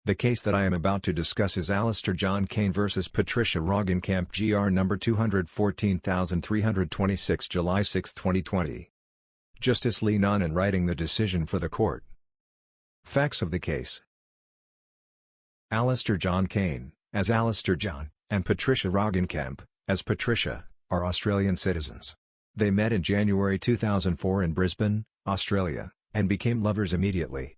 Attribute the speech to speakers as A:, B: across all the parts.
A: The case that I am about to discuss is Alastair John Kane vs. Particia Roggenkamp GR number 214326 July 6, 2020. Justice Lee Nunn writing the decision for the court. Facts of the case. Alastair John Kane, as Alastair John, and Particia Roggenkamp, as Particia, are Australian citizens. They met in January 2004 in Brisbane, Australia, and became lovers immediately.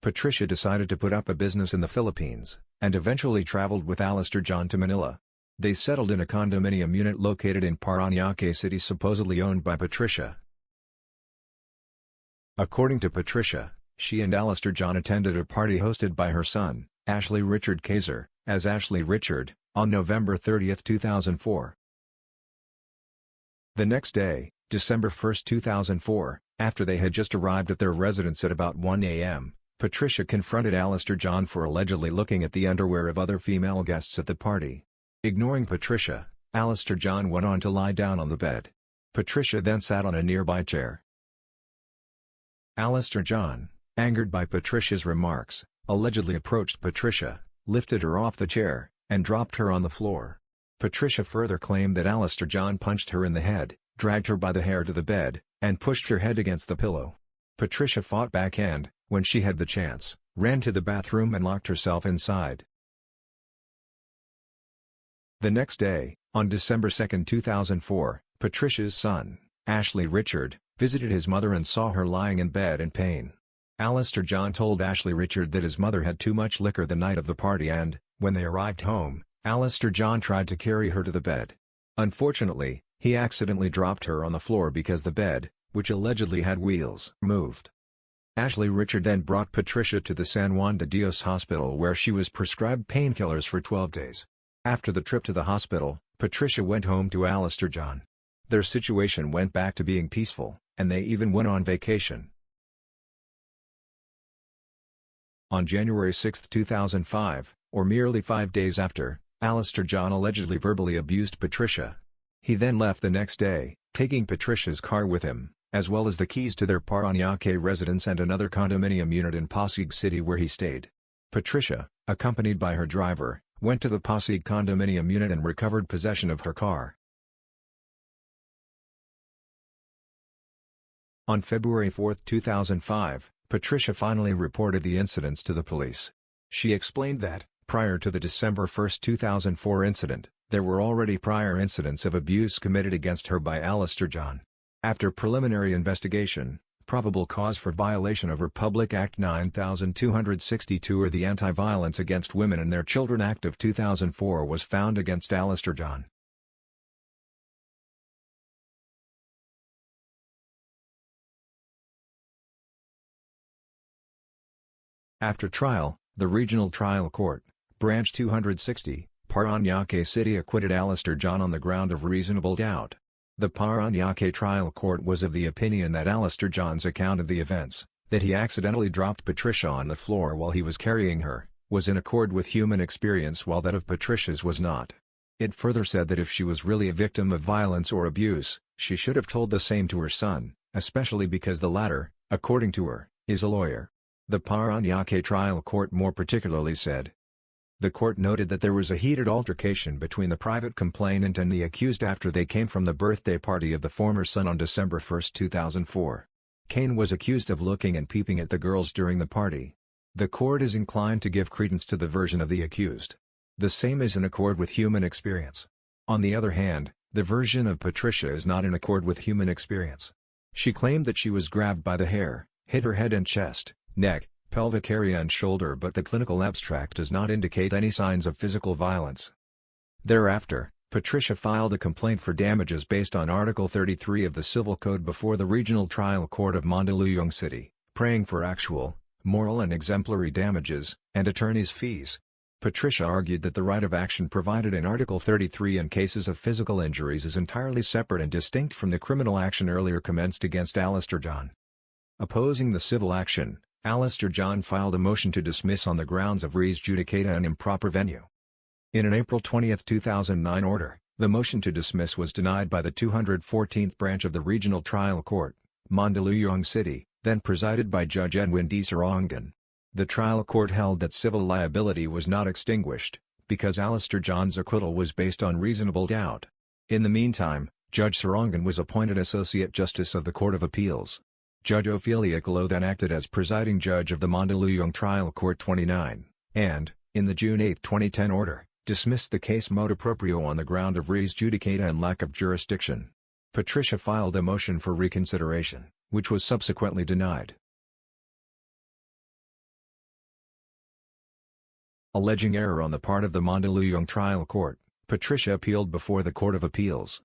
A: Particia decided to put up a business in the Philippines, and eventually traveled with Alastair John to Manila. They settled in a condominium unit located in Parañaque City supposedly owned by Particia. According to Particia, she and Alastair John attended a party hosted by her son, Ashley Richard Kaiser, as Ashley Richard, on November 30, 2004. The next day, December 1, 2004, after they had just arrived at their residence at about 1 a.m., Particia confronted Alastair John for allegedly looking at the underwear of other female guests at the party. Ignoring Particia, Alastair John went on to lie down on the bed. Particia then sat on a nearby chair. Alastair John, angered by Patricia's remarks, allegedly approached Particia, lifted her off the chair, and dropped her on the floor. Particia further claimed that Alastair John punched her in the head, dragged her by the hair to the bed, and pushed her head against the pillow. Particia fought back and, when she had the chance, ran to the bathroom and locked herself inside. The next day, on December 2, 2004, Patricia's son, Ashley Richard, visited his mother and saw her lying in bed in pain. Alastair John told Ashley Richard that his mother had too much liquor the night of the party and, when they arrived home, Alastair John tried to carry her to the bed. Unfortunately, he accidentally dropped her on the floor because the bed, which allegedly had wheels, moved. Ashley Richard then brought Particia to the San Juan de Dios hospital where she was prescribed painkillers for 12 days. After the trip to the hospital, Particia went home to Alastair John. Their situation went back to being peaceful, and they even went on vacation. On January 6, 2005, or merely 5 days after, Alastair John allegedly verbally abused Particia. He then left the next day, taking Patricia's car with him, as well as the keys to their Parañaque residence and another condominium unit in Pasig City where he stayed. Particia, accompanied by her driver, went to the Pasig condominium unit and recovered possession of her car. On February 4, 2005, Particia finally reported the incidents to the police. She explained that, prior to the December 1, 2004 incident, there were already prior incidents of abuse committed against her by Alastair John. After preliminary investigation, probable cause for violation of Republic Act 9262 or the Anti-Violence Against Women and Their Children Act of 2004 was found against Alastair John. After trial, the Regional Trial Court, Branch 260, Parañaque City acquitted Alastair John on the ground of reasonable doubt. The Parañaque trial court was of the opinion that Alastair John's account of the events, that he accidentally dropped Particia on the floor while he was carrying her, was in accord with human experience while that of Patricia's was not. It further said that if she was really a victim of violence or abuse, she should have told the same to her son, especially because the latter, according to her, is a lawyer. The Parañaque trial court more particularly said, the court noted that there was a heated altercation between the private complainant and the accused after they came from the birthday party of the former son on December 1, 2004. Kane was accused of looking and peeping at the girls during the party. The court is inclined to give credence to the version of the accused. The same is in accord with human experience. On the other hand, the version of Particia is not in accord with human experience. She claimed that she was grabbed by the hair, hit her head and chest, neck, pelvic area and shoulder, but the clinical abstract does not indicate any signs of physical violence. Thereafter, Particia filed a complaint for damages based on Article 33 of the Civil Code before the Regional Trial Court of Mandaluyong City, praying for actual, moral and exemplary damages, and attorney's fees. Particia argued that the right of action provided in Article 33 in cases of physical injuries is entirely separate and distinct from the criminal action earlier commenced against Alastair John. Opposing the civil action, Alastair John filed a motion to dismiss on the grounds of res judicata and improper venue. In an April 20, 2009 order, the motion to dismiss was denied by the 214th branch of the Regional Trial Court, Mandaluyong City, then presided by Judge Edwin D. Sarangan. The trial court held that civil liability was not extinguished, because Alastair John's acquittal was based on reasonable doubt. In the meantime, Judge Roggenkamp was appointed Associate Justice of the Court of Appeals. Judge Ophelia Gallo then acted as presiding judge of the Mandaluyong Trial Court 29, and, in the June 8, 2010 order, dismissed the case motu proprio on the ground of res judicata and lack of jurisdiction. Particia filed a motion for reconsideration, which was subsequently denied. Alleging error on the part of the Mandaluyong Trial Court, Particia appealed before the Court of Appeals.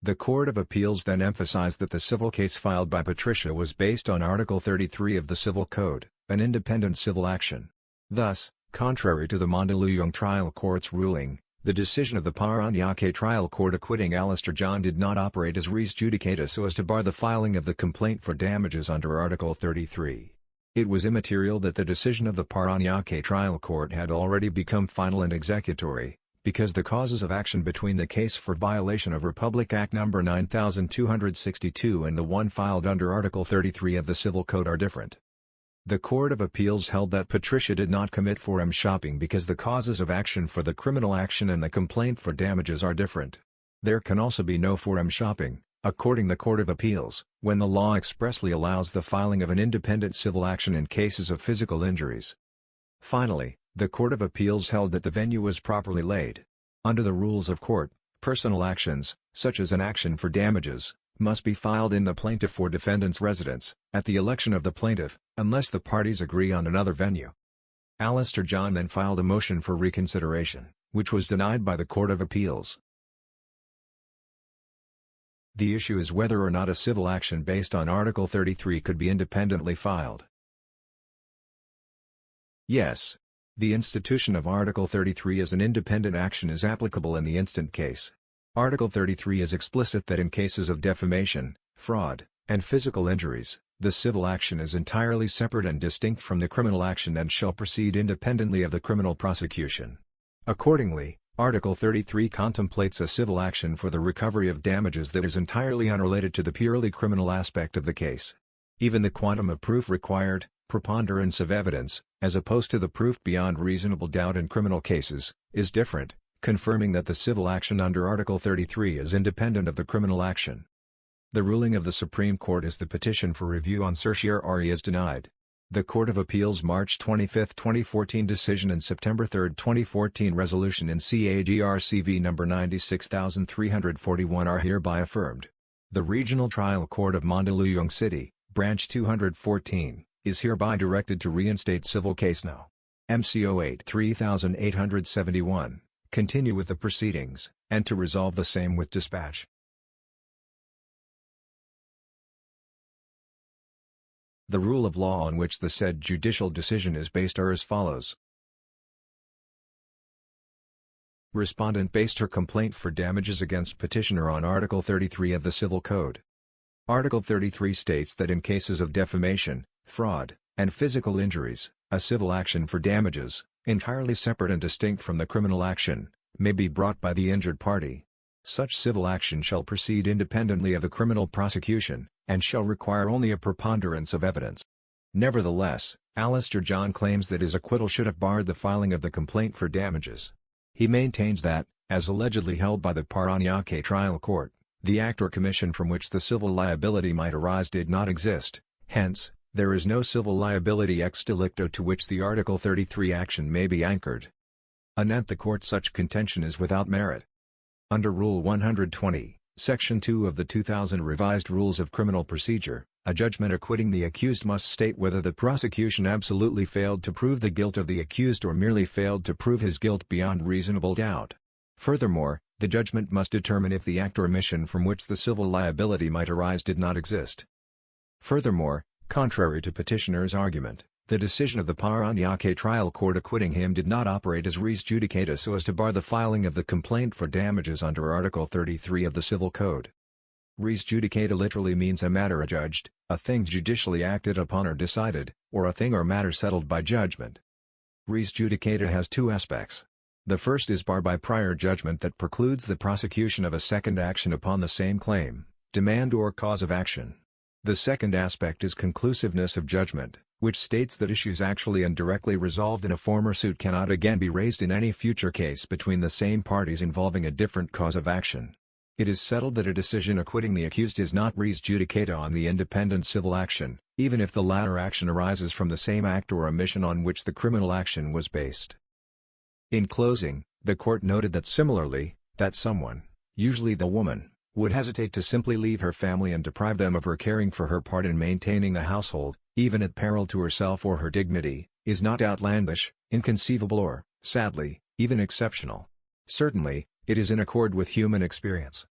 A: The Court of Appeals then emphasized that the civil case filed by Particia was based on Article 33 of the Civil Code, an independent civil action. Thus, contrary to the Mandaluyong Trial Court's ruling, the decision of the Paranaque Trial Court acquitting Alastair John did not operate as res judicata so as to bar the filing of the complaint for damages under Article 33. It was immaterial that the decision of the Paranaque Trial Court had already become final and executory, because the causes of action between the case for violation of Republic Act No. 9262 and the one filed under Article 33 of the Civil Code are different. The Court of Appeals held that Particia did not commit forum shopping because the causes of action for the criminal action and the complaint for damages are different. There can also be no forum shopping, according the Court of Appeals, when the law expressly allows the filing of an independent civil action in cases of physical injuries. Finally, the Court of Appeals held that the venue was properly laid. Under the rules of court, personal actions, such as an action for damages, must be filed in the plaintiff or defendant's residence, at the election of the plaintiff, unless the parties agree on another venue. Alastair John then filed a motion for reconsideration, which was denied by the Court of Appeals. The issue is whether or not a civil action based on Article 33 could be independently filed. Yes. The institution of Article 33 as an independent action is applicable in the instant case. Article 33 is explicit that in cases of defamation, fraud, and physical injuries, the civil action is entirely separate and distinct from the criminal action and shall proceed independently of the criminal prosecution. Accordingly, Article 33 contemplates a civil action for the recovery of damages that is entirely unrelated to the purely criminal aspect of the case. Even the quantum of proof required, preponderance of evidence, as opposed to the proof beyond reasonable doubt in criminal cases, is different, confirming that the civil action under Article 33 is independent of the criminal action. The ruling of the Supreme Court is the petition for review on certiorari is denied. The Court of Appeals March 25, 2014 decision and September 3, 2014 resolution in CAGRCV No. 96341 are hereby affirmed. The Regional Trial Court of Mandaluyong City, Branch 214, is hereby directed to reinstate civil case No. MCO 3871, continue with the proceedings, and to resolve the same with dispatch. The rule of law on which the said judicial decision is based are as follows. Respondent based her complaint for damages against petitioner on Article 33 of the Civil Code. Article 33 states that in cases of defamation, fraud, and physical injuries, a civil action for damages, entirely separate and distinct from the criminal action, may be brought by the injured party. Such civil action shall proceed independently of the criminal prosecution, and shall require only a preponderance of evidence. Nevertheless, Alastair John claims that his acquittal should have barred the filing of the complaint for damages. He maintains that, as allegedly held by the Paranaque Trial Court, the act or commission from which the civil liability might arise did not exist, hence, there is no civil liability ex delicto to which the Article 33 action may be anchored. Anent the court such contention is without merit. Under Rule 120, Section 2 of the 2000 Revised Rules of Criminal Procedure, a judgment acquitting the accused must state whether the prosecution absolutely failed to prove the guilt of the accused or merely failed to prove his guilt beyond reasonable doubt. Furthermore, the judgment must determine if the act or omission from which the civil liability might arise did not exist. Furthermore, contrary to petitioner's argument, the decision of the Paranaque Trial Court acquitting him did not operate as res judicata so as to bar the filing of the complaint for damages under Article 33 of the Civil Code. Res judicata literally means a matter adjudged, a thing judicially acted upon or decided, or a thing or matter settled by judgment. Res judicata has two aspects. The first is bar by prior judgment that precludes the prosecution of a second action upon the same claim, demand or cause of action. The second aspect is conclusiveness of judgment, which states that issues actually and directly resolved in a former suit cannot again be raised in any future case between the same parties involving a different cause of action. It is settled that a decision acquitting the accused is not res judicata on the independent civil action, even if the latter action arises from the same act or omission on which the criminal action was based. In closing, the court noted that similarly, that someone, usually the woman, would hesitate to simply leave her family and deprive them of her caring for her part in maintaining the household, even at peril to herself or her dignity, is not outlandish, inconceivable or, sadly, even exceptional. Certainly, it is in accord with human experience.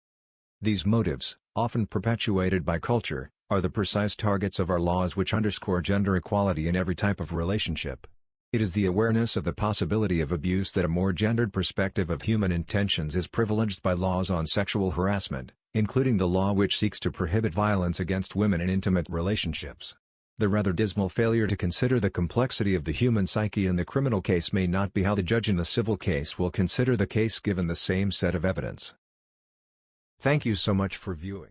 A: These motives, often perpetuated by culture, are the precise targets of our laws which underscore gender equality in every type of relationship. It is the awareness of the possibility of abuse that a more gendered perspective of human intentions is privileged by laws on sexual harassment, including the law which seeks to prohibit violence against women in intimate relationships. The rather dismal failure to consider the complexity of the human psyche in the criminal case may not be how the judge in the civil case will consider the case given the same set of evidence. Thank you so much for viewing.